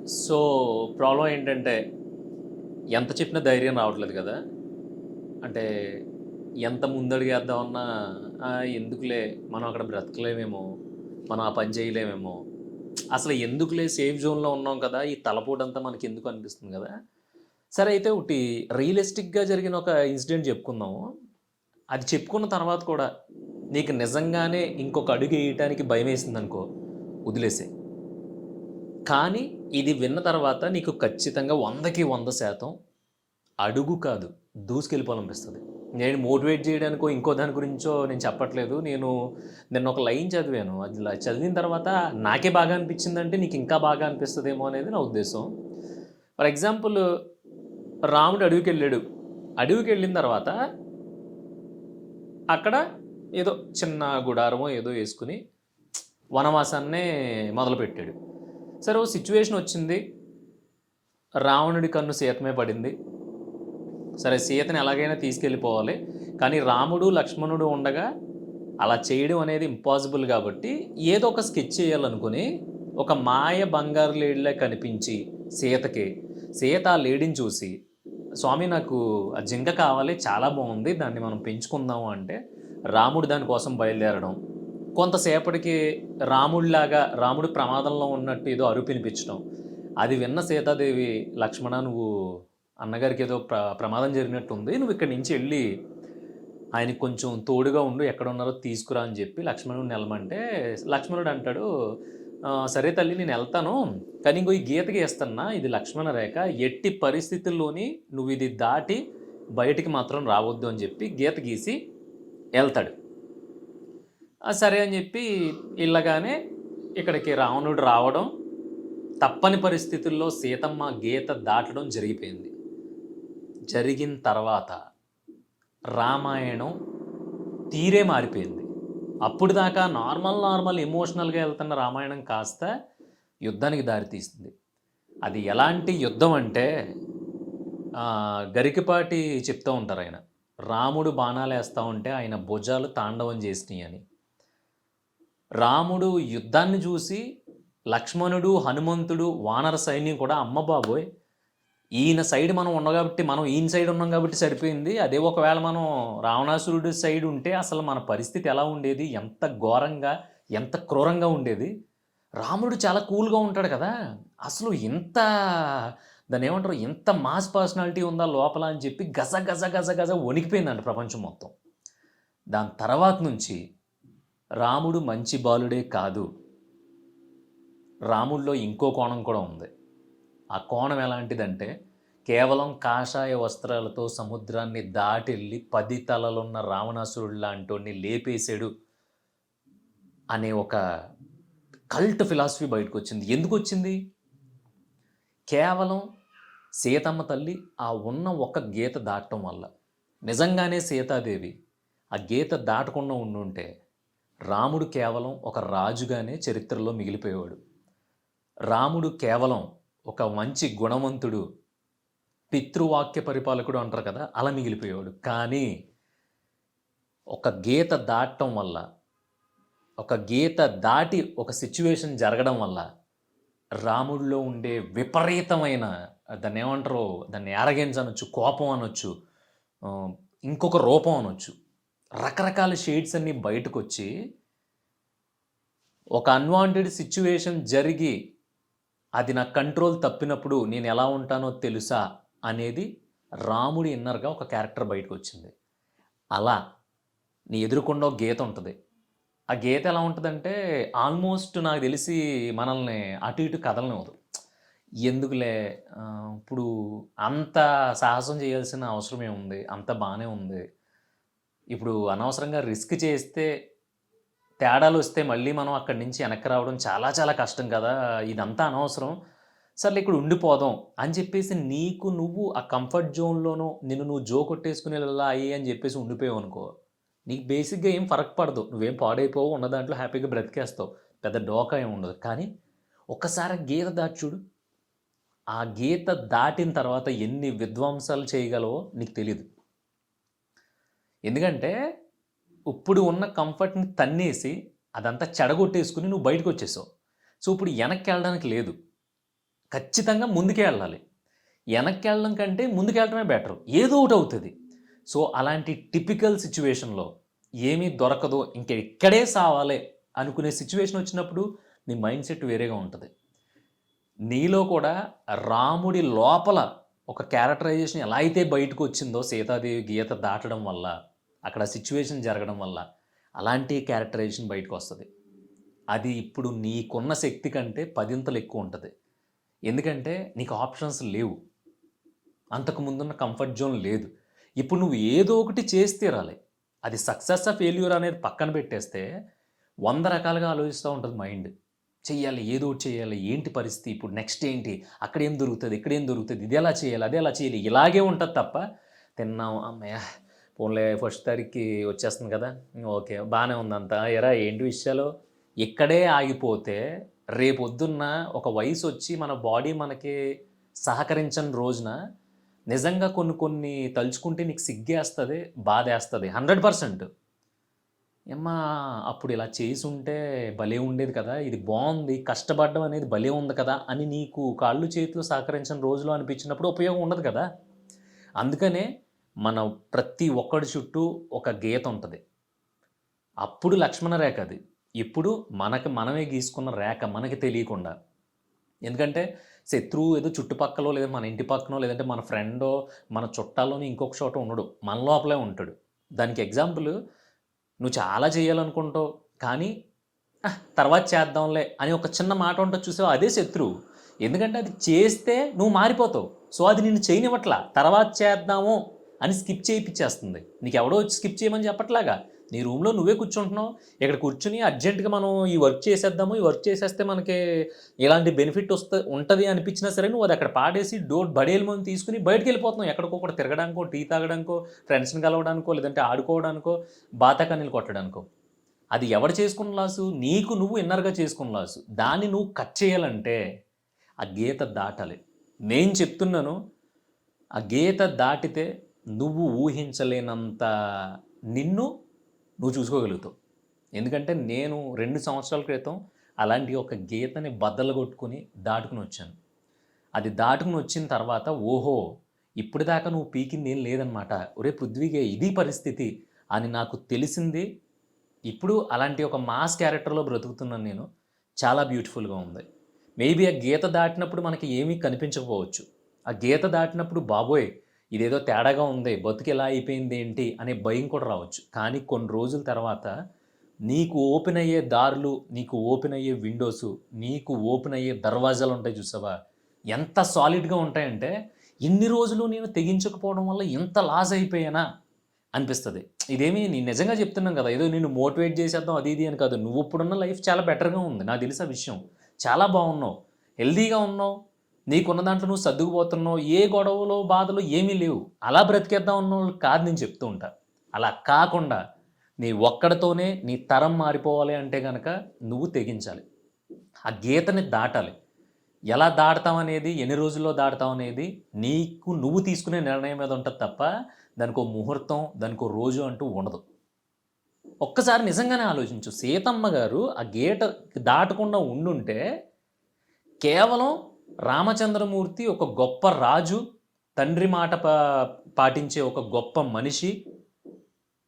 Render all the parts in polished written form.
So, problem ఏంటంటే, ఎంత చెప్పినా ధైర్యం రావట్లేదు కదా! అంటే, ఎంత ముందడుగేద్దామన్నా, ఎందుకులే మనం అక్కడ బ్రతకలేమేమో, మనం ఆ పని చేయలేమేమో, అసలు ఎందుకులే సేఫ్ జోన్‌లో ఉన్నాం కదా! ఈ తలపోటంతా మనకెందుకు అనిపిస్తుంది కదా! సరే అయితే ఒకటి రియలిస్టిక్‌గా జరిగిన ఒక ఇన్సిడెంట్ చెప్పుకుందాము. అది చెప్పుకున్న తర్వాత కూడా, నీకు నిజంగానే ఇంకొక అడుగు ఏయటానికి భయమేసిందనుకో, వదిలేసేయి. కానీ ఇది విన్న తర్వాత నీకు ఖచ్చితంగా 100కి 100% అడుగు కాదు, దూసుకెళ్ళిపోవాలనిపిస్తది. నేను మోటివేట్ చేయడానికో, ఇంకో దాని గురించో నేను చెప్పట్లేదు. నేను నిన్న ఒక లైన్ చదివాను. అది చదివిన తర్వాత నాకే బాగా అనిపించిందంటే, నీకు ఇంకా బాగా అనిపిస్తదేమో అనేది నా ఉద్దేశం. ఫర్ ఎగ్జాంపుల్ రాముడు అడవికెళ్ళాడు. అడవికెళ్ళిన తర్వాత అక్కడ ఏదో చిన్న గుడారమో ఏదో యేసుకొని వనవాసాన్నే మొదలుపెట్టాడు. సరే ఓ సిట్యుయేషన్ వచ్చింది. రావణుడి కన్ను సీత మీద పడింది. సరే సీతని ఎలాగైనా తీసుకెళ్ళిపోవాలి. కానీ రాముడు, లక్ష్మణుడు ఉండగా అలా చేయడం అనేది ఇంపాసిబుల్ కాబట్టి ఏదో ఒక స్కెచ్ చేయాలనుకుని ఒక మాయ బంగారు లేడిలా కనిపించి సీతకి, సీత ఆ లేడీని చూసి, "స్వామి నాకు ఆ జింక కావాలి. చాలా బావుంది. దాన్ని మనం పెంచుకుందాము" అంటే రాముడు దాని కోసం బయలుదేరడం. కొంతసేపటికి రాముడు ప్రమాదంలో ఉన్నట్టు ఏదో అరుపు వినిపించడం. అది విన్న సీతాదేవి, "లక్ష్మణ నువ్వు అన్నగారికి ఏదో ప్రమాదం జరిగినట్టుంది. నువ్వు ఇక్కడి నుంచి ఎళ్లి ఆయనకి కొంచెం తోడుగా ఉండు. ఎక్కడున్నారో తీసుకురా" అని చెప్పి లక్ష్మణుడిని ఎళ్ళమంటే, లక్ష్మణుడు అంటాడు, "సరే తల్లి నేనెళ్తాను. కానీ ఇంగో ఈ గీత గీస్తన్నా ఇది లక్ష్మణ రేఖ. ఎట్టి పరిస్థితుల్లోని నువ్విది దాటి బయటికి మాత్రం రావద్దు" అని చెప్పి గీత గీసి ఎళ్తాడు. సరే అని చెప్పి ఎళ్ళగానే ఇక్కడికి రావణుడు రావడం, తప్పని పరిస్థితుల్లో సీతమ్మ గీత దాటడం జరిగిపోయింది. జరిగిన తర్వాత రామాయణం తీరే మారిపోయింది. అప్పటిదాకా నార్మల్ ఎమోషనల్‌గా ఎళ్తున్న రామాయణం కాస్త యుద్ధానికి దారితీస్తుంది. అది ఎలాంటి యుద్ధం అంటే గరికపాటి చెప్తూ ఉంటారాయన. రాముడు బాణాలేస్తా ఉంటే ఆయన భుజాలు తాండవం చేసినియని. రాముడు యుద్ధాన్ని చూసి లక్ష్మణుడు, హనుమంతుడు, వానర సైన్యం కూడా అమ్మ బాబోయ్! ఈయన సైడ్ మనం ఉన్నాం కాబట్టి, మనం ఈయన సైడ్ ఉన్నాం కాబట్టి సరిపోయింది. అదే ఒకవేళ మనం రావణాసురుడి సైడ్ ఉంటే అసలు మన పరిస్థితి ఎలా ఉండేది? ఎంత ఘోరంగా, ఎంత క్రూరంగా ఉండేది? రాముడు చాలా కూల్‌గా ఉంటాడు కదా! అసలు ఇంత దాన్నేమంటారు? ఇంత మాస్ పర్సనాలిటీ ఉందా లోపల అని చెప్పి గజ వణికిపోయిందంట ప్రపంచం మొత్తం. దాని తర్వాత నుంచి రాముడు మంచి బాలుడే కాదు. రాముడిలో ఇంకో కోణం కూడా ఉంది. ఆ కోణం ఎలాంటిదంటే, కేవలం కాషాయ వస్త్రాలతో సముద్రాన్ని దాటెళ్ళి 10 తలలున్న రావణాసురుడిలాంటోడిని లేపేసాడు అనే ఒక కల్ట్ ఫిలాసఫీ బయటకొచ్చింది. ఎందుకొచ్చింది? కేవలం సీతమ్మ తల్లి ఆ ఉన్న ఒక గీత దాటడం వల్ల. నిజంగానే సీతాదేవి ఆ గీత దాటకుండా ఉండుంటే, రాముడు కేవలం ఒక రాజుగానే చరిత్రలో మిగిలిపోయేవాడు. రాముడు కేవలం ఒక మంచి గుణవంతుడు, పితృవాక్య పరిపాలకుడు అంటారు కదా! అలా మిగిలిపోయేవాడు. కానీ, ఒక గీత దాటడం వల్ల, ఒక గీత దాటి ఒక సిట్యుయేషన్ జరగడం వల్ల, రాముడిలో ఉండే విపరీతమైన దాన్నేమంటారో, దాన్ని యారగెన్స్ అనొచ్చు, కోపం అనొచ్చు, ఆహ్, ఇంకొక రూపం అనొచ్చు. రకరకాల షేడ్స్ అన్నీ బయటకొచ్చి, ఒక అన్‌వాంటెడ్ సిట్యుయేషన్ జరిగి అది నా కంట్రోల్ తప్పినప్పుడు నేనెలా ఉంటానో తెలుసా? అనేది రాముడి ఇన్నర్‌గా ఒక క్యారెక్టర్ బయటకొచ్చింది. అలా నీ ఎదురుగుండా ఒక గీత ఉంటది. ఆ గీత ఎలా ఉంటదంటే ఆల్మోస్ట్ నాకు తెలిసి మనల్ని అటు ఇటు కదలనివ్వదు. ఎందుకులే ఇప్పుడు అంత సాహసం చేయాల్సిన అవసరం ఏముంది? అంతా బానే ఉంది. ఇప్పుడు అనవసరంగా రిస్క్ చేస్తే తేడాలొస్తే మళ్ళీ మనం అక్కడి నుంచి వెనక్కి రావడం చాలా చాలా కష్టం కదా! ఇదంతా అనవసరం. సర్లే ఇక్కడ ఉండిపోదాం అని చెప్పేసి నీకు నువ్వు ఆ కంఫర్ట్ జోన్‌లోనో నిన్ను నువ్వు జోకొట్టేసుకొని ఇలా అయ్యి అని చెప్పేసి ఉండిపోయావనుకో, నీకు బేసిక్‌గా ఏం ఫరక్ పడదు. నువ్వేం పాడైపోవు. ఉన్న దాంట్లో హ్యాపీగా బ్రతికేస్తావు. పెద్ద డోకా ఏమి ఉండదు. కానీ ఒక్కసారి ఆ గీత దాటి చూడు. ఆ గీత దాటిన తర్వాత ఎన్ని విధ్వంసాలు చేయగలవో నీకు తెలీదు. ఎందుకంటే ఇప్పుడు ఉన్న కంఫర్ట్‌ని తన్నేసి, అదంతా చెడగొట్టేసుకొని నువ్వు బయటకొచ్చేసావు. సో, ఇప్పుడు ఎనక్కెళ్ళడానికి లేదు. ఖచ్చితంగా ముందుకే వెళ్ళాలి. వెనక్కి వెళ్ళడం కంటే ముందుకెళ్ళడమే బెటర్. ఏదో ఒకటి అవుతుంది. సో, అలాంటి టిపికల్ సిట్యుయేషన్‌లో ఏమీ దొరకదు, ఇంక ఇక్కడే సావాలే అనుకునే సిట్యుయేషన్ వచ్చినప్పుడు నీ మైండ్ సెట్ వేరేగా ఉంటది. నీలో కూడా రాముడి లోపల ఒక క్యారెక్టరైజేషన్ ఎలా అయితే బయటకొచ్చిందో సీతాదేవి గీత దాటడం వల్ల, అక్కడ సిట్యుయేషన్ జరగడం వల్ల, అలాంటి క్యారెక్టరైజేషన్ బయటకొస్తది. అది ఇప్పుడు నీకున్న శక్తి కంటే పదింతలు ఎక్కువుంటది. ఎందుకంటే నీకు ఆప్షన్స్ లేవు. అంతకు ముందున్న కంఫర్ట్ జోన్ లేదు. ఇప్పుడు నువ్వు ఏదో ఒకటి చేసి తీరాలి. అది సక్సెస్సా, ఫెయిల్యూర్ అనేది పక్కన పెట్టేస్తే 100 రకాలుగా ఆలోచిస్తూ ఉంటది మైండ్. చెయ్యాలి, ఏదో ఒకటి చేయాలి. ఏంటి పరిస్థితి? ఇప్పుడు నెక్స్ట్ ఏంటి? అక్కడేం దొరుకుతది? ఇక్కడేం దొరుకుతది? ఇది ఎలా చేయాలి? అది ఎలా చేయాలి? ఇలాగే ఉంటది తప్ప తిన్నాం హమ్మయ్య! పోన్లే ఫస్ట్ తారీఖుకి వచ్చేస్తుంది కదా! ఓకే. బానే ఉందంతా. ఏరా ఏంటి విషయాలు? ఇక్కడే ఆగిపోతే రేపొద్దున్న ఒక వయసొచ్చి మన బాడీ మనకి సహకరించని రోజున నిజంగా కొన్ని కొన్ని తలుచుకుంటే నీకు సిగ్గేస్తది, బాధేస్తది. 100%. యమ్మా! అప్పుడు ఇలా చేసుంటే భలే ఉండేది కదా! ఇది బావుంది. కష్టపడడం అనేది భలే ఉంది కదా! అని నీకు కాళ్ళు, చేతులు సహకరించని రోజులో అనిపించినప్పుడు ఉపయోగం ఉండదు కదా! అందుకనే మన ప్రతి ఒక్కడి చుట్టూ ఒక గీత ఉంటది. అప్పుడు లక్ష్మణ రేఖ అది. ఇప్పుడు మనకు మనమే గీసుకున్న రేఖ మనకి తెలియకుండా. ఎందుకంటే శత్రువు ఏదో చుట్టుపక్కలో లేదా మన ఇంటి పక్కనో లేదంటే మన ఫ్రెండో, మన చుట్టాల్లోనో ఇంకొక చోట ఉండడు. మన లోపలే ఉంటాడు. దానికి ఎగ్జాంపుల్ నువ్వు చాలా చేయాలనుకుంటావు. కానీ తర్వాత చేద్దాంలే అని ఒక చిన్న మాట ఉంటది చూసావా? అదే శత్రువు. ఎందుకంటే అది చేస్తే నువ్వు మారిపోతావు. సో, అది నిన్ను చేయనివ్వట్లా. తర్వాత చేద్దాము అని స్కిప్ చేయిపిచ్చేస్తుంది. నీకెవడో వచ్చి స్కిప్ చేయమని చెప్పట్లాగా. నీ రూమ్‌లో నువ్వే కూర్చుంటున్నావు. ఇక్కడ కూర్చొని అర్జెంట్‌గా మనం ఈ వర్క్ చేసేద్దాము. ఈ వర్క్ చేసేస్తే మనకి ఇలాంటి బెనిఫిట్ ఉంటది అనిపించినా సరే నువ్వు అది అక్కడ పాడేసి డోర్ బడేలుమని తీసుకొని బయటికెళ్ళిపోతున్నావు. ఎక్కడికొకటి తిరగడానికో, టీ తాగడానికో, ఫ్రెండ్స్‌ని కలవడానికో, లేదంటే ఆడుకోవడానికో, బాతాకానీలు కొట్టడానికో. అది ఎవడు చేసుకున్న లాసు? నీకు నువ్వు ఇన్నర్‌గా చేసుకున్న లాసు. దాన్ని నువ్వు కట్ చేయాలంటే ఆ గీత దాటాలి. నేను చెప్తున్నాను, ఆ గీత దాటితే నువ్వు ఊహించలేనంత నిన్ను నువ్వు చూసుకోగలుగుతావు. ఎందుకంటే నేను 2 సంవత్సరాల క్రితం అలాంటి ఒక గీతని బద్దలుగొట్టుకొని దాటుకొనొచ్చాను. అది దాటుకొనొచ్చిన తర్వాత ఓహో! ఇప్పటిదాకా నువ్వు పీకిందేం లేదనమాట. ఒరేయ్ పృథ్వీగే ఇది పరిస్థితి అని నాకు తెలిసింది. ఇప్పుడు అలాంటి ఒక మాస్ క్యారెక్టర్‌లో బ్రతుకుతున్నాను నేను. చాలా బ్యూటిఫుల్‌గా ఉంది. మేబీ ఆ గీత దాటినప్పుడు మనకి ఏమీ కనిపించకపోవచ్చు. ఆ గీత దాటినప్పుడు బాబోయ్! ఇదేదో తేడాగా ఉంది. బతుకెలా అయిపోయిందేంటి అనే భయం కూడా రావచ్చు. కానీ కొన్ని రోజుల తర్వాత నీకు ఓపెన్ అయ్యే దారులు, నీకు ఓపెన్ అయ్యే విండోసు, నీకు ఓపెన్ అయ్యే దర్వాజాలుంటాయి చూసావా? ఎంత సాలిడ్‌గా ఉంటాయంటే, ఇన్ని రోజులు నేను తెగించకపోవడం వల్ల ఇంత లాస్ అయిపోయానా అనిపిస్తది. ఇదేమి నేను నిజంగా చెప్తున్నాను కదా! ఏదో నిన్ను మోటివేట్ చేసేద్దాం అది ఇది అని కాదు. నువ్వు ఇప్పుడున్న లైఫ్ చాలా బెటర్‌గా ఉంది. నాకు తెలుసు ఆ విషయం. చాలా బాగున్నావు. హెల్తీగా ఉన్నావు. నీకున్న దాంట్లో నువ్వు సర్దుకుపోతున్నావు. ఏ గొడవలు, బాధలు ఏమీ లేవు. అలా బ్రతికేద్దాం ఉన్నోళ్ళకి కాదు నేను చెప్తూ ఉంటా. అలా కాకుండా నీ ఒక్కడితోనే నీ తరం మారిపోవాలి అంటే గనక నువ్వు తెగించాలి. ఆ గీతని దాటాలి. ఎలా దాటుతావనేది, ఎన్ని రోజుల్లో దాటుతావనేది నీకు నువ్వు తీసుకునే నిర్ణయం మీద ఉంటది తప్ప, దానికో ముహూర్తం, దానికో రోజు అంటూ ఉండదు. ఒక్కసారి నిజంగానే ఆలోచించు. సీతమ్మ గారు ఆ గీట దాటకుండా ఉండుంటే, కేవలం రామచంద్రమూర్తి ఒక గొప్ప రాజు, తండ్రి మాట పాటించే ఒక గొప్ప మనిషి,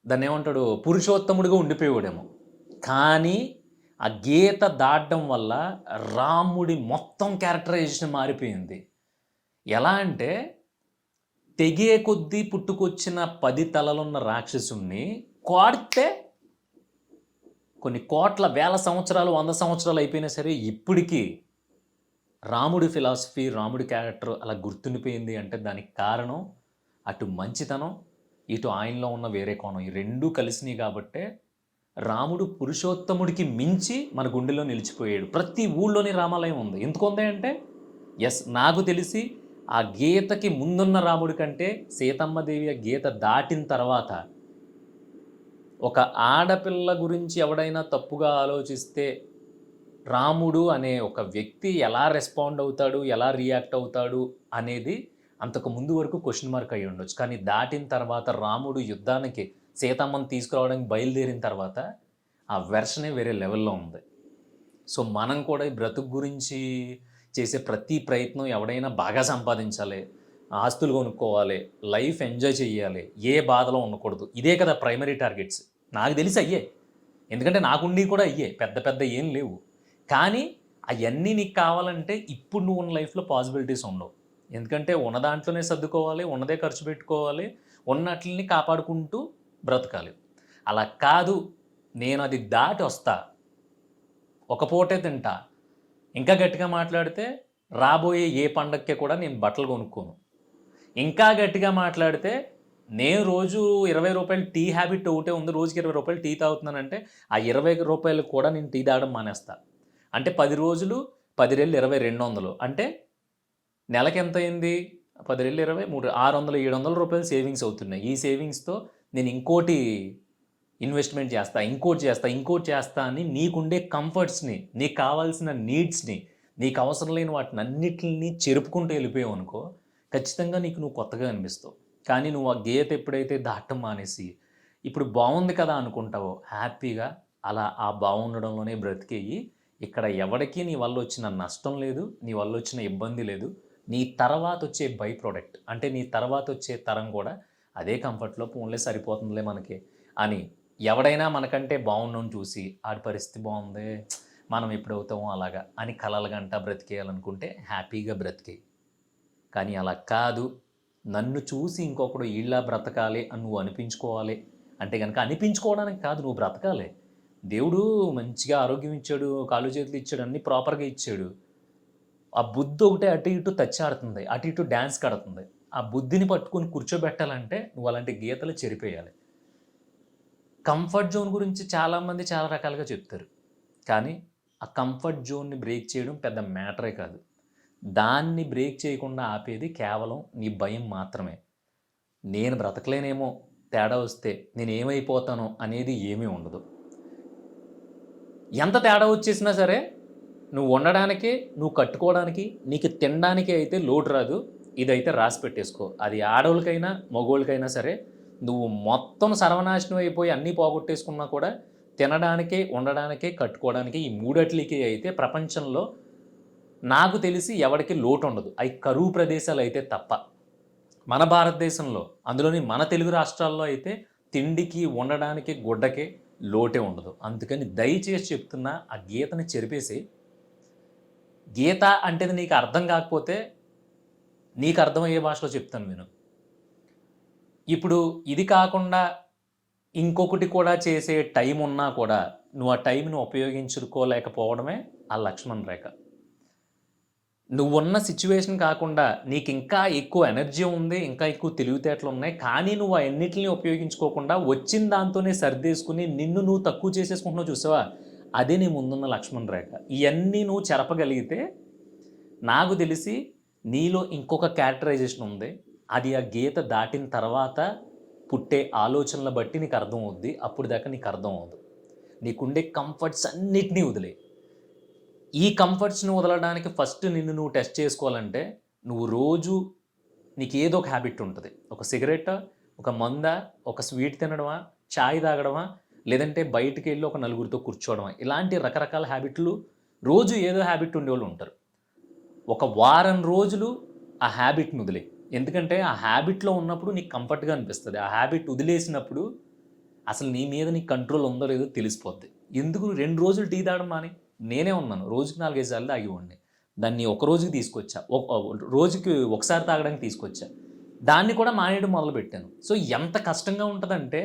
దాన్నేమంటాడు పురుషోత్తముడిగా ఉండిపోయేవాడేమో. కానీ ఆ గీత దాటడం వల్ల రాముడి మొత్తం క్యారెక్టరైజేషన్ మారిపోయింది. ఎలా అంటే తెగే కొద్దీ పుట్టుకొచ్చిన 10 తలలున్న రాక్షసుడిని కొడితే కొన్ని కోట్ల, వేల సంవత్సరాలు, 100 సంవత్సరాలు అయిపోయినా సరే ఇప్పటికి రాముడి ఫిలాసఫీ, రాముడి క్యారెక్టర్ అలా గుర్తుండిపోయింది అంటే దానికి కారణం అటు మంచితనం, ఇటు ఆయనలో ఉన్న వేరే కోణం. ఈ 2 కలిసినాయి కాబట్టే రాముడు పురుషోత్తముడికి మించి మన గుండెల్లో నిలిచిపోయాడు. ప్రతి ఊళ్ళోని రామాలయం ఉంది. ఎందుకుంది అంటే నాకు తెలిసి ఆ గీతకి ముందున్న రాముడి కంటే సీతమ్మ దేవి ఆ గీత దాటిన తర్వాత ఒక ఆడపిల్ల గురించి ఎవడైనా తప్పుగా ఆలోచిస్తే రాముడు అనే ఒక వ్యక్తి ఎలా రెస్పాండ్ అవుతాడు, ఎలా రియాక్ట్ అవుతాడు అనేది అంతకు ముందు వరకు క్వెషన్ మార్క్ అయ్యి ఉండొచ్చు. కానీ దాటిన తర్వాత రాముడు యుద్ధానికి సీతమ్మని తీసుకురావడానికి బయలుదేరిన తర్వాత ఆ వెర్షనే వేరే లెవెల్‌లో ఉంది. సో, మనం కూడా ఈ బ్రతుకు గురించి చేసే ప్రతి ప్రయత్నం ఎవడైనా బాగా సంపాదించాలి, ఆస్తులు కొనుక్కోవాలి, లైఫ్ ఎంజాయ్ చేయాలి, ఏ బాధలో ఉండకూడదు. ఇదే కదా ప్రైమరీ టార్గెట్స్. నాకు తెలిసి అయ్యే. ఎందుకంటే నాకుండి కూడా అయ్యే. పెద్ద పెద్ద ఏం లేవు. కానీ అయన్నీ నీకు కావాలంటే ఇప్పుడు నువ్వు ఉన్న లైఫ్‌లో పాసిబిలిటీస్ ఉండవు. ఎందుకంటే ఉన్న దాంట్లోనే సర్దుకోవాలి, ఉన్నదే ఖర్చు పెట్టుకోవాలి, ఉన్నట్లిని కాపాడుకుంటూ బ్రతకాలి. అలా కాదు, నేనది దాటి వస్తా, ఒక పూటే తింటా, ఇంకా గట్టిగా మాట్లాడితే రాబోయే ఏ పండక్కి కూడా నేను బట్టలు కొనుక్కోను. ఇంకా గట్టిగా మాట్లాడితే నేను రోజు రూ. 20 టీ హ్యాబిట్ ఒకటే ఉంది. రోజుకి రూ. 20 టీ తాగుతున్నానంటే ఆ రూ. 20 కూడా నేను టీ తాగడం మానేస్తా. అంటే 10 రోజులు 10 రెళ్ళు 20 200 అంటే నెలకెంతయింది? 10 రెళ్ళు 20 3 600, రూ. 700 సేవింగ్స్ అవుతున్నాయి. ఈ సేవింగ్స్‌తో నేను ఇంకోటి ఇన్వెస్ట్‌మెంట్ చేస్తా, ఇంకోటి చేస్తా అని నీకుండే కంఫర్ట్స్‌ని, నీకు కావాల్సిన నీడ్స్‌ని, నీకు అవసరం లేని వాటినన్నిటిని చెరుపుకుంటూ వెళ్ళిపోయావనుకో, ఖచ్చితంగా నీకు నువ్వు కొత్తగా అనిపిస్తావు. కానీ నువ్వు ఆ గీత ఎప్పుడైతే దాటం మానేసి, ఇప్పుడు బావుంది కదా అనుకుంటావో, హ్యాపీగా అలా ఆ బావుండడంలోనే బ్రతికేయి. ఇక్కడ ఎవడికి నీ వల్ల వచ్చిన నష్టం లేదు, నీ వల్ల వచ్చిన ఇబ్బంది లేదు. నీ తర్వాత వచ్చే బై ప్రొడక్ట్ అంటే నీ తర్వాత వచ్చే తరం కూడా అదే కంఫర్ట్‌లో పోన్లే సరిపోతుందిలే మనకి అని ఎవడైనా మనకంటే బాగున్నోని చూసి ఆడి పరిస్థితి బాగుంది, మనం ఎప్పుడవుతామో అలాగా అని కలలుగంటా బ్రతికేయాలనుకుంటే హ్యాపీగా బ్రతికేయి. కానీ అలా కాదు, నన్ను చూసి ఇంకొకడు ఈళ్ళ బ్రతకాలి అని నువ్వు అనిపించుకోవాలి అంటే గనక అనిపించుకోవడానికి కాదు, నువ్వు బ్రతకాలి. దేవుడు మంచిగా ఆరోగ్యం ఇచ్చాడు, కాళ్ళు చేతులు ఇచ్చాడు, అన్నీ ప్రాపర్‌గా ఇచ్చాడు. ఆ బుద్ధి ఒకటే అటు ఇటు టచ్చాడుతుంది, అటు ఇటు డాన్స్ కడుతుంది. ఆ బుద్ధిని పట్టుకొని కూర్చోబెట్టాలంటే నువ్వు అలాంటి గీతలు చెరిపేయాలి. కంఫర్ట్ జోన్ గురించి చాలామంది చాలా రకాలుగా చెప్తారు. కానీ ఆ కంఫర్ట్ జోన్‌ని బ్రేక్ చేయడం పెద్ద మ్యాటరే కాదు. దాన్ని బ్రేక్ చేయకుండా ఆపేది కేవలం నీ భయం మాత్రమే. నేను బ్రతకలేనేమో, తేడా వస్తే నేనేమైపోతానో అనేది ఏమీ ఉండదు. ఎంత తేడా వచ్చేసినా సరే, నువ్వు ఉండడానికి, నువ్వు కట్టుకోవడానికి, నీకు తినడానికి అయితే లోటు రాదు. ఇదైతే రాసి పెట్టేసుకో. అది ఆడోళ్ళకైనా, మగోళ్ళకైనా సరే, నువ్వు మొత్తం సర్వనాశనం అయిపోయి అన్నీ పోగొట్టేసుకున్నా కూడా తినడానికి, ఉండడానికి, కట్టుకోవడానికి ఈ మూడిట్లికి అయితే ప్రపంచంలో నాకు తెలిసి ఎవడికి లోటు ఉండదు. అయి కరువు ప్రదేశాలు అయితే తప్ప. మన భారతదేశంలో, అందులోని మన తెలుగు రాష్ట్రాల్లో అయితే తిండికి, ఉండడానికి, గుడ్డకి లోటే ఉండదు. అందుకని దయచేసి చెప్తున్నా, ఆ గీతని చెరిపేసి, గీత అంటేది నీకు అర్థం కాకపోతే నీకు అర్థమయ్యే భాషలో చెప్తాను విను. ఇప్పుడు ఇది కాకుండా ఇంకొకటి కూడా చేసే టైం ఉన్నా కూడా నువ్వు ఆ టైంని ఉపయోగించుకోలేకపోవడమే ఆ లక్ష్మణ రేఖ. నువ్వున్న సిచ్యువేషన్ కాకుండా నీకు ఇంకా ఎక్కువ ఎనర్జీ ఉంది, ఇంకా ఎక్కువ తెలివితేటలు ఉన్నాయి, కానీ నువ్వు అన్నిటిని ఉపయోగించుకోకుండా వచ్చిన దాంతోనే సర్దేసుకుని నిన్ను నువ్వు తక్కువ చేసేసుకుంటున్నావు చూసావా, అదే నీ ముందున్న లక్ష్మణ రేఖ. ఇవన్నీ నువ్వు చెరపగలిగితే నాకు తెలిసి నీలో ఇంకొక క్యారెక్టరైజేషన్ ఉంది. అది ఆ గీత దాటిన తర్వాత పుట్టే ఆలోచనల బట్టి నీకు అర్థం అవుద్ది. అప్పుడు దాకా నీకు అర్థం అవ్వదు. నీకుండే కంఫర్ట్స్ అన్నిటినీ వదిలేయి. ఈ కంఫర్ట్స్‌ని వదలడానికి ఫస్ట్ నిన్ను నువ్వు టెస్ట్ చేసుకోవాలంటే, నువ్వు రోజు నీకేదో ఒక హ్యాబిట్ ఉంటది. ఒక సిగరెట్టా, ఒక మందా, ఒక స్వీట్ తినడమా, చాయ్ తాగడమా, లేదంటే బయటికెళ్ళి ఒక నలుగురితో కూర్చోవడమా, ఇలాంటి రకరకాల హ్యాబిట్లు రోజు ఏదో హ్యాబిట్ ఉండేవాళ్ళు ఉంటారు. ఒక వారం రోజులు ఆ హ్యాబిట్‌ని వదిలేయి. ఎందుకంటే ఆ హ్యాబిట్‌లో ఉన్నప్పుడు నీకు కంఫర్ట్‌గా అనిపిస్తది. ఆ హ్యాబిట్ వదిలేసినప్పుడు అసలు నీ మీద నీకు కంట్రోల్ ఉందో లేదో తెలిసిపోద్ది. ఎందుకు 2 రోజులు టీ తాగడం మానేయి. నేనే ఉన్నాను. రోజుకి 4, 5 సార్లు తాగేవాడిని. దాన్ని ఒక రోజుకి తీసుకొచ్చా. రోజుకి ఒకసారి తాగడానికి తీసుకొచ్చా. దాన్ని కూడా మానేయడం మొదలుపెట్టాను. సో, ఎంత కష్టంగా ఉంటదంటే,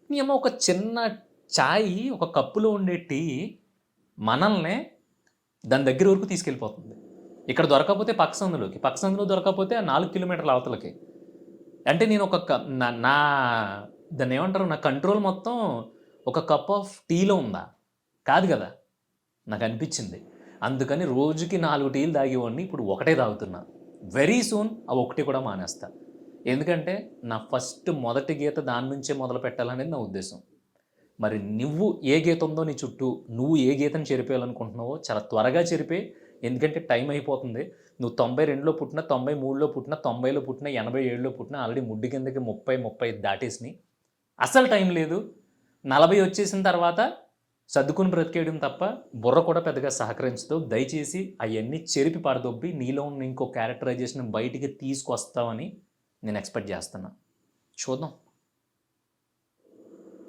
నీయమ్మ ఒక చిన్న చాయి, ఒక కప్పులో ఉండే టీ మనల్నే దాని దగ్గర వరకు తీసుకెళ్ళిపోతుంది. ఇక్కడ దొరకకపోతే పక్క సందులోకి, పక్క సందులో దొరకకపోతే 4 కిలోమీటర్ల అవతలకి. అంటే నేను ఒక క నా నా దాన్నేమంటారు? నా కంట్రోల్ మొత్తం ఒక కప్ ఆఫ్ టీలో ఉందా? కాదు గదా! నాకనిపిచ్చింది. అందుకని రోజుకి 4 టీలు తాగేవాడిని. ఇప్పుడు ఒకటే తాగుతున్నా. వెరీ సూన్ ఆ ఒకటి కూడా మానేస్తా. ఎందుకంటే నా మొదటి గీత దాని నుంచే మొదలుపెట్టాలనేది నా ఉద్దేశం. మరి నువ్వు ఏ గీత ఉందో నీ చుట్టూ, నువ్వు ఏ గీతను చెరిపేయాలనుకుంటున్నావో చాలా త్వరగా చెరిపేయి. ఎందుకంటే టైం అయిపోతుంది. నువ్వు 92లో పుట్టినా, 93లో పుట్టినా, 90లో పుట్టినా, 87లో పుట్టినా ఆల్రెడీ ముడ్డి కిందకి 30, 35 దాటేసినియి. అస్సలు టైం లేదు. 40 వచ్చేసిన తర్వాత సర్దుకుని బ్రతికేయడం తప్ప బుర్ర కూడా పెద్దగా సహకరించదు. దయచేసి అయన్నీ చెరిపి పడదొబ్బి నీలో ఉన్న ఇంకో క్యారెక్టరైజేషన్ బయటికి తీసుకొస్తావని నేను ఎక్స్‌పెక్ట్ చేస్తున్నా. చూద్దాం.